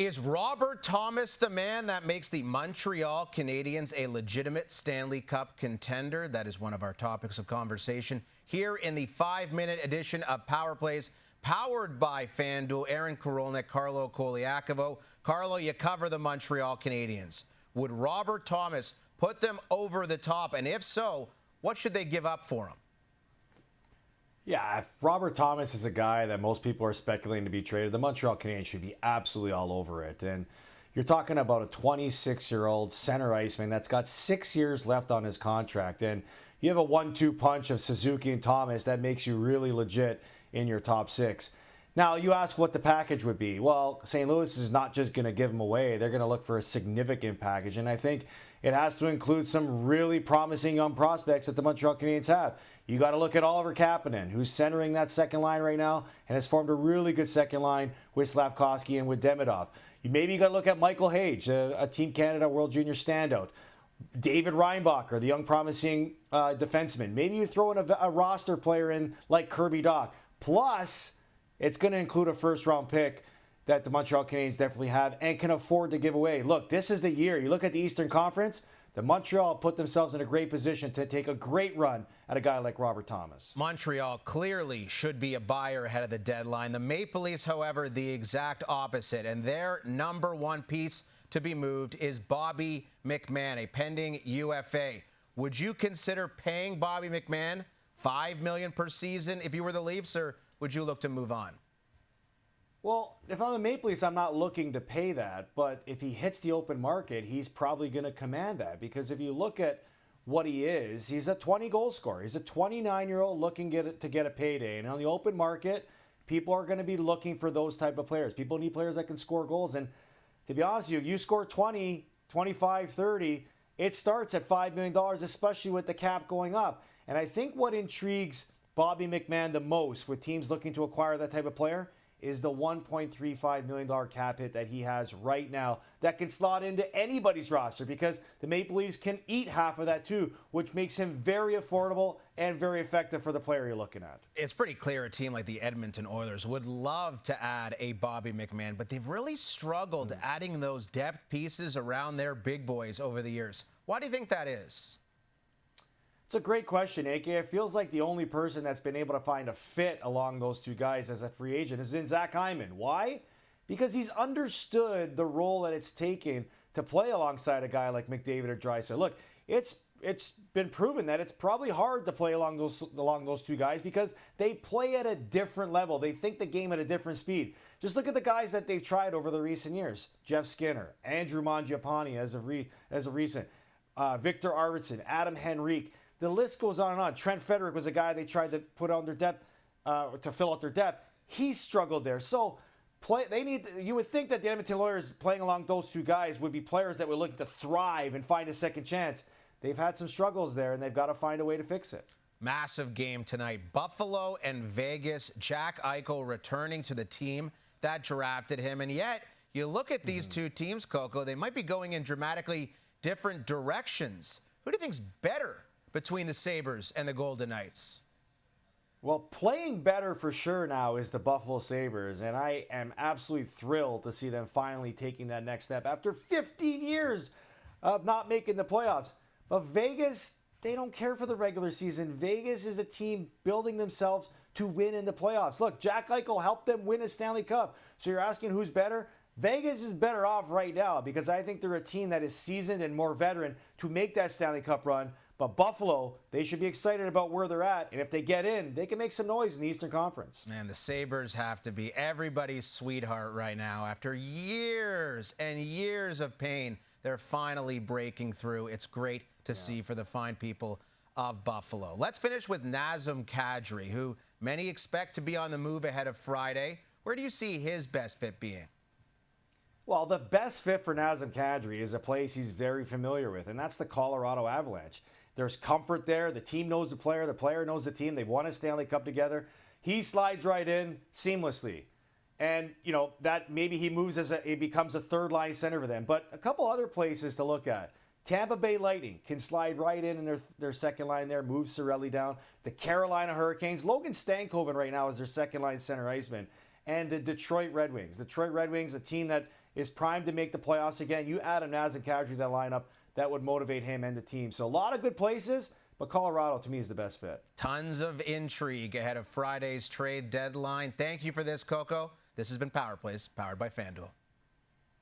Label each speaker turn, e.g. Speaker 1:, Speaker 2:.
Speaker 1: Is Robert Thomas the man that makes the Montreal Canadiens a legitimate Stanley Cup contender? That is one of our topics of conversation here in the 5-minute edition of Power Plays, powered by FanDuel. Aaron Korolnek, Carlo, Colaiacovo. Carlo, you cover the Montreal Canadiens. Would Robert Thomas put them over the top? And if so, what should they give up for him?
Speaker 2: Yeah, if Robert Thomas is a guy that most people are speculating to be traded, the Montreal Canadiens should be absolutely all over it. And you're talking about a 26-year-old center iceman that's got 6 years left on his contract. And you have a 1-2 punch of Suzuki and Thomas that makes you really legit in your top six. Now, you ask what the package would be. Well, St. Louis is not just going to give him away. They're going to look for a significant package. And I think it has to include some really promising young prospects that the Montreal Canadiens have. You got to look at Oliver Kapanen, who's centering that second line right now and has formed a really good second line with Slavkovsky and with Demidov. Maybe you got to look at Michael Hage, a Team Canada World Junior standout. David Reinbacher, the young promising defenseman. Maybe you throw in a roster player in like Kirby Dach. Plus, it's going to include a first-round pick that the Montreal Canadiens definitely have and can afford to give away. Look, this is the year. You look at the Eastern Conference, the Montreal put themselves in a great position to take a great run at a guy like Robert Thomas.
Speaker 1: Montreal clearly should be a buyer ahead of the deadline. The Maple Leafs, however, the exact opposite. And their number one piece to be moved is Bobby McMann, a pending UFA. Would you consider paying Bobby McMann $5 million per season if you were the Leafs, or would you look to move on?
Speaker 2: Well, if I'm the Maple Leafs, I'm not looking to pay that. But if he hits the open market, he's probably going to command that. Because if you look at what he is, he's a 20-goal scorer. He's a 29-year-old looking to get a payday. And on the open market, people are going to be looking for those type of players. People need players that can score goals. And to be honest with you, you score 20, 25, 30, it starts at $5 million, especially with the cap going up. And I think what intrigues Bobby McMann the most with teams looking to acquire that type of player is the $1.35 million cap hit that he has right now that can slot into anybody's roster because the Maple Leafs can eat half of that too, which makes him very affordable and very effective for the player you're looking at.
Speaker 1: It's pretty clear a team like the Edmonton Oilers would love to add a Bobby McMann, but they've really struggled adding those depth pieces around their big boys over the years. Why do you think that is?
Speaker 2: It's a great question, AK. It feels like the only person that's been able to find a fit along those two guys as a free agent has been Zach Hyman. Why? Because he's understood the role that it's taken to play alongside a guy like McDavid or Draisaitl. Look, it's been proven that it's probably hard to play along those two guys because they play at a different level. They think the game at a different speed. Just look at the guys that they've tried over the recent years. Jeff Skinner, Andrew Mangiapane as of recent, Victor Arvidsson, Adam Henrique. The list goes on and on. Trent Frederick was a guy they tried to put on their depth to fill out their depth. He struggled there. So you would think that the Edmonton Oilers playing along those two guys would be players that were looking to thrive and find a second chance. They've had some struggles there, and they've got to find a way to fix it.
Speaker 1: Massive game tonight. Buffalo and Vegas. Jack Eichel returning to the team that drafted him. And yet, you look at these two teams, Coco, they might be going in dramatically different directions. Who do you think's better between the Sabres and the Golden Knights?
Speaker 2: Well, playing better for sure now is the Buffalo Sabres, and I am absolutely thrilled to see them finally taking that next step after 15 years of not making the playoffs. But Vegas, they don't care for the regular season. Vegas is a team building themselves to win in the playoffs. Look, Jack Eichel helped them win a Stanley Cup. So you're asking who's better? Vegas is better off right now because I think they're a team that is seasoned and more veteran to make that Stanley Cup run. But Buffalo, they should be excited about where they're at. And if they get in, they can make some noise in the Eastern Conference.
Speaker 1: And the Sabres have to be everybody's sweetheart right now. After years and years of pain, they're finally breaking through. It's great to see for the fine people of Buffalo. Let's finish with Nazem Kadri, who many expect to be on the move ahead of Friday. Where do you see his best fit being?
Speaker 2: Well, the best fit for Nazem Kadri is a place he's very familiar with, and that's the Colorado Avalanche. There's comfort there. The team knows the player knows the team. They've won a Stanley Cup together. He slides right in seamlessly. And, that maybe he moves he becomes a third-line center for them. But a couple other places to look at. Tampa Bay Lightning can slide right in their second line there, move Cirelli down. The Carolina Hurricanes, Logan Stankoven right now is their second-line center iceman. and the Detroit Red Wings. Detroit Red Wings, a team that is primed to make the playoffs again. You add a Nazem Kadri to that lineup, that would motivate him and the team. So a lot of good places, but Colorado, to me, is the best fit.
Speaker 1: Tons of intrigue ahead of Friday's trade deadline. Thank you for this, Coco. This has been Power Plays, powered by FanDuel.